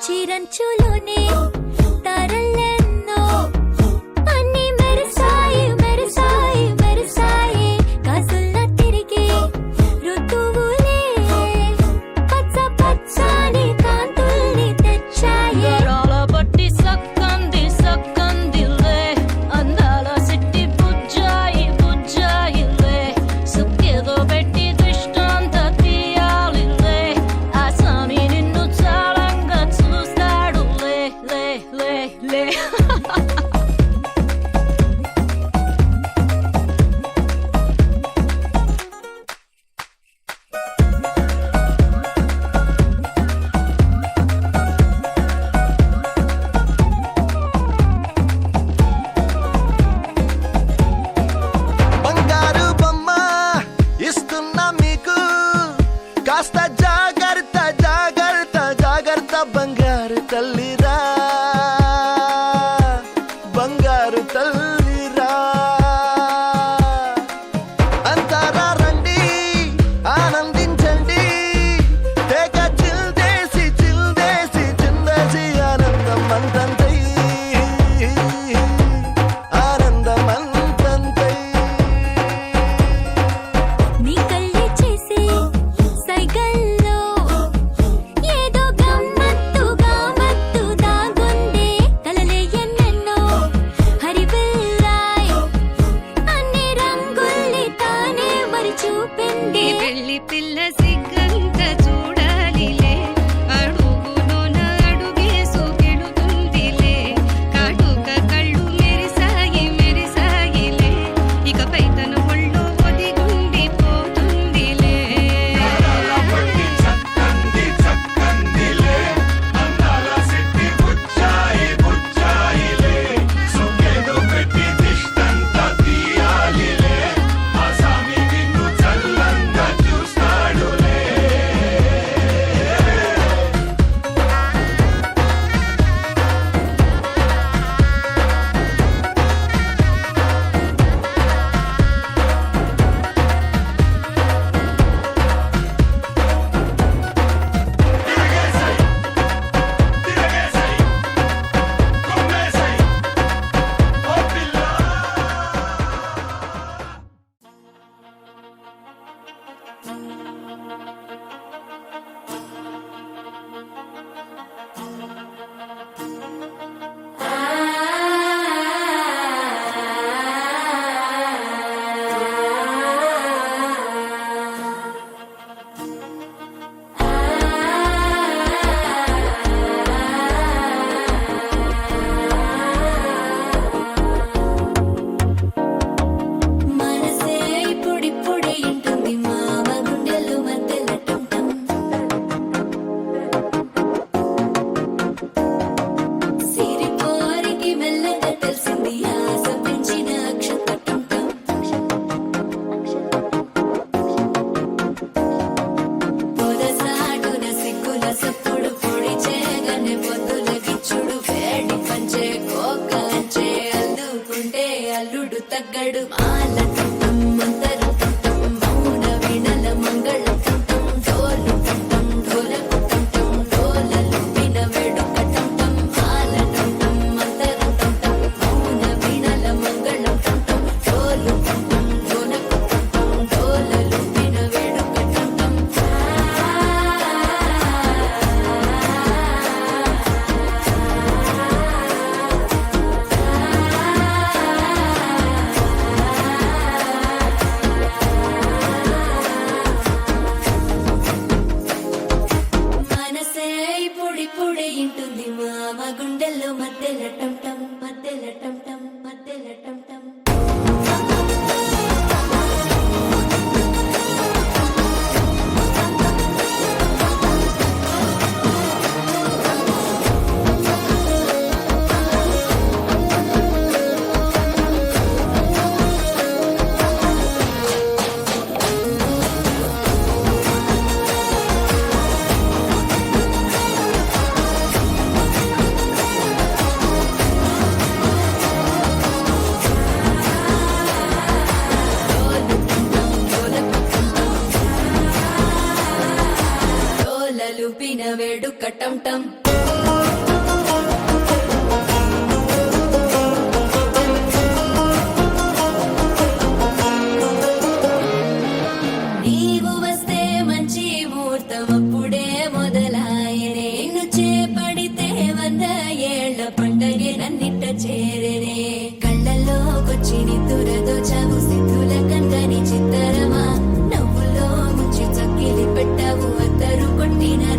చిరంచులోనే తరలెన్నో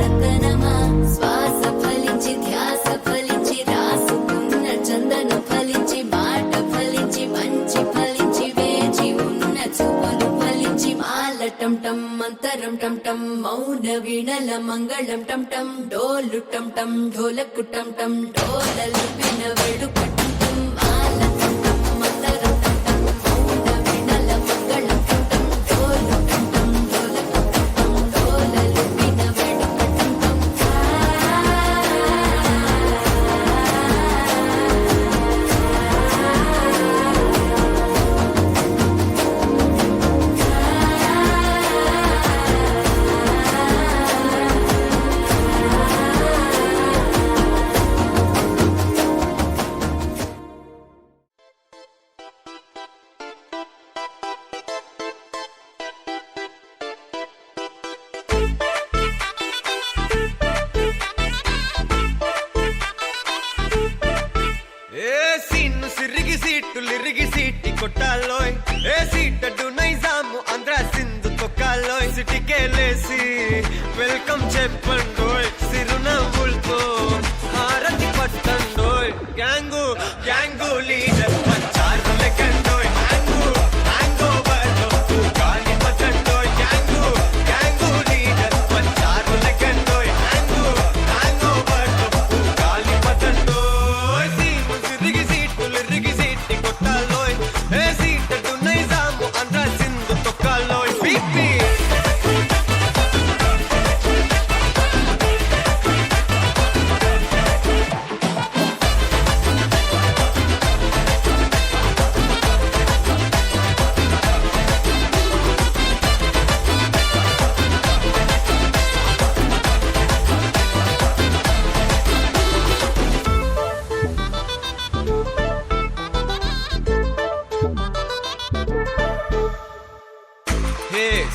రతనమా శ్వాస ఫలించి ధ్యాస ఫలించి రాసుకున్న టం టం మంతరం టం టం మౌన వీణల మంగళం టం టం డోలు టం టం ఢోలకు టం టం డోలలు విన వేడుక టం టం మాల టం టం మంతరం టం టం మౌన వీణల మంగళం టం టం డోలు టం టం ఢోలకు టం టం డోలలు విన వేడుక టం టం సిరిగి సీటి కొట్టాలోయ్ ఏ సీటడు నైజాము ఆంధ్ర సింధు తొక్కాలోయ్ సిటీకేలేసి వెల్కమ్ చెప్పండోయ్ సిరునవ్వులతో హారతి పట్టండోయ్ గ్యాంగు గ్యాంగు లీడర్ పంచారు లెక్కండోయ్ హ్యాంగు హ్యాంగ్ ఓవర్ గాలి పట్టండోయ్ గ్యాంగు గ్యాంగు లీడర్ పంచారు లెక్కండోయ్ హ్యాంగు హ్యాంగ్ ఓవర్ గాలి పట్టండోయ్ సిరిగి సీటి కొట్టాలోయ్ ఏ సీటడు నైజాము ఆంధ్ర సింధు తొక్కాలోయ్ పీపీ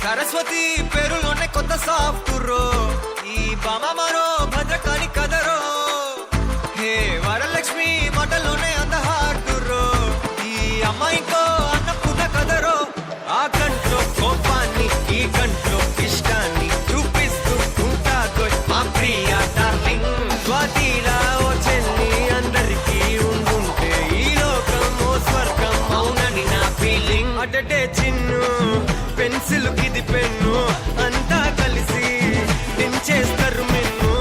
సరస్వతి పేరులోనే కొత్త సాఫ్ట్రో ఈ బామ మరో భద్రకాళి కదరో హే వరలక్ష్మి మాటలోనే అందహార్దురో ఈ అమ్మాయితో అన్నపూర్ణ కదరో ఆ కంట్లో కోపాన్ని ఈ కంట్లో ఇష్టాన్ని చూపిస్తూ ఉంటాదో మా ప్రియ డార్లింగ్ స్వాతిలా ఓ చెల్లి అందరికీ ఉండుంటే ఈ లోకం ఓ స్వర్గం అవునని నా ఫీలింగ్ అటటే చిన్ను పెన్సిల్ కిది పెన్ను అంతా కలిసి దించేస్తారు men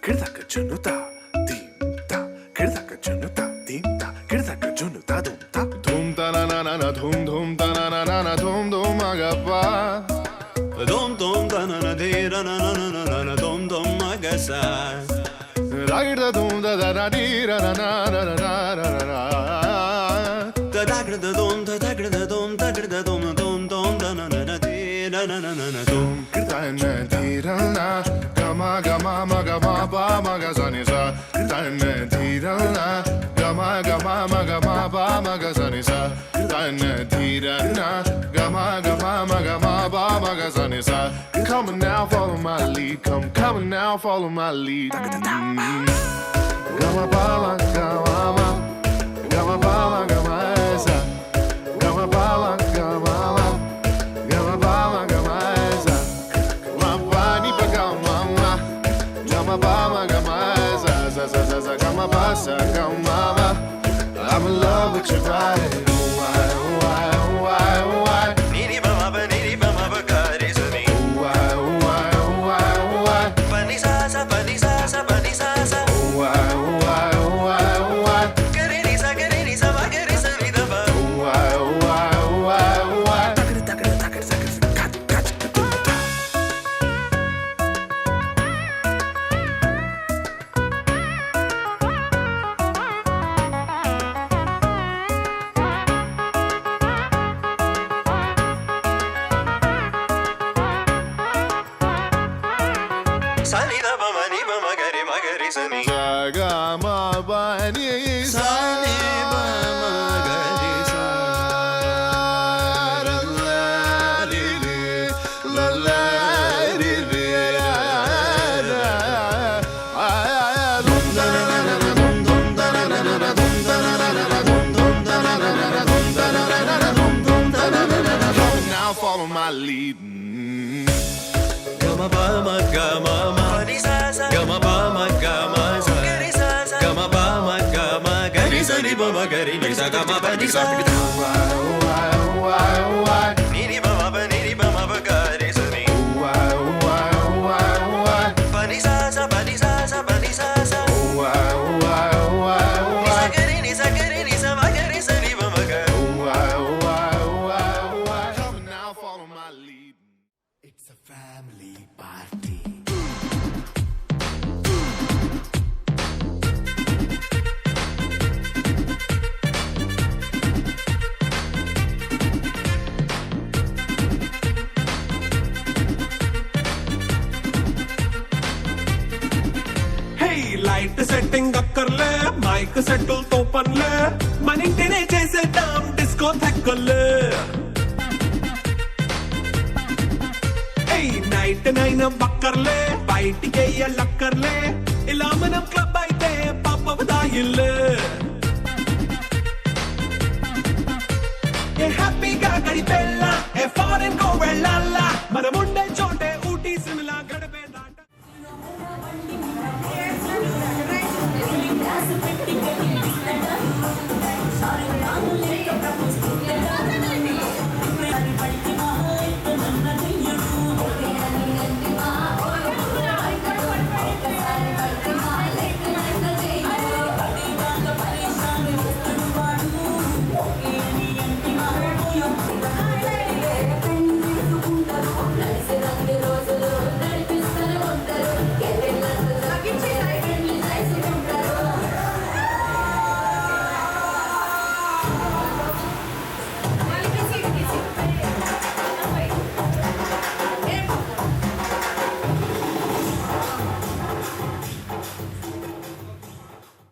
కిడదక జునుతా దింతా కిడదక జునుతా దింతా కిడదక జునుతా దుంతా Dhoom తననన Dhoom Dhoom తననన Dhoom Dhoom మగపా Dom dom da na na de ra na na na na na dom dom magasa. రాగిడ Dhoom the the ర డి ర ర న ర ర ర ర ర Da da gra da dom da da gra da dom da gra da dom dom dom da na na na de ra na na na na dom. కిడదన ధీరన గమ గమ మగ మా బా మగ సని స కిడదన ధీరన గమ గమ మగ మా బా మగ సని స కిడదన ధీరన గమ గమ మగ మా బా మగ సని స Come on now, follow my lead. Come on now, follow my lead. Gama bala, gama ma, gama bala, gama esa, gama bala, gama ma, gama bala, gama esa, gama bani pa gama ma, gama bala, gama esa, za za za za, gama basa, gama ma. I'm in love with your body. Why, why, why, why? Niri ba ma ba niri ba ma ba ga re sa ni. Why, why, why, why? Pa ni sa sa pa ni sa sa pa ni sa sa. Why, why, why, why? Ga re ni sa ba ga re sa ni da ba. Why, why, why, why? Sa ni da ba ma ni ba ma ga re sa ni. Jaga ma bani Sa ni ba ma ga re sa. la la li li la la li li la la dum da na na na dum dum da na na na dum da na na na dum dum da na na na dum da na na na dum dum da na na na dum. Now follow my lead. Ga ma ba ma ga ma ma. Pa ni sa sa. Ga ma ba ma ga ma sa. Ga re sa sa. Ga ma ba ma ga ma ga re sa ni ba ma ga re ni sa ga ma ba ni sa. Why, why, why, why? Niri ba ma ba niri ba ma ba ga re sa ni. Why, why, why, why? Pa ni sa sa pa ni sa sa pa ni sa sa. Why, why, why, Ni why? sa ga re ni sa ga re ni sa ma ga re sa ni ba ma ga. Why, why, why, why? Come on now, follow my lead. It's a family party. Hey light setting అక్కర్లే mike సెట్టులతో పనిలే మన ఇంటినే చేసేద్దాం disco థెక్కర్లే hey night nine బక్కర్లే బయటికి లక్కర్లే ఇలా మనం క్లబ్ అయితే పాప దాయిల్లే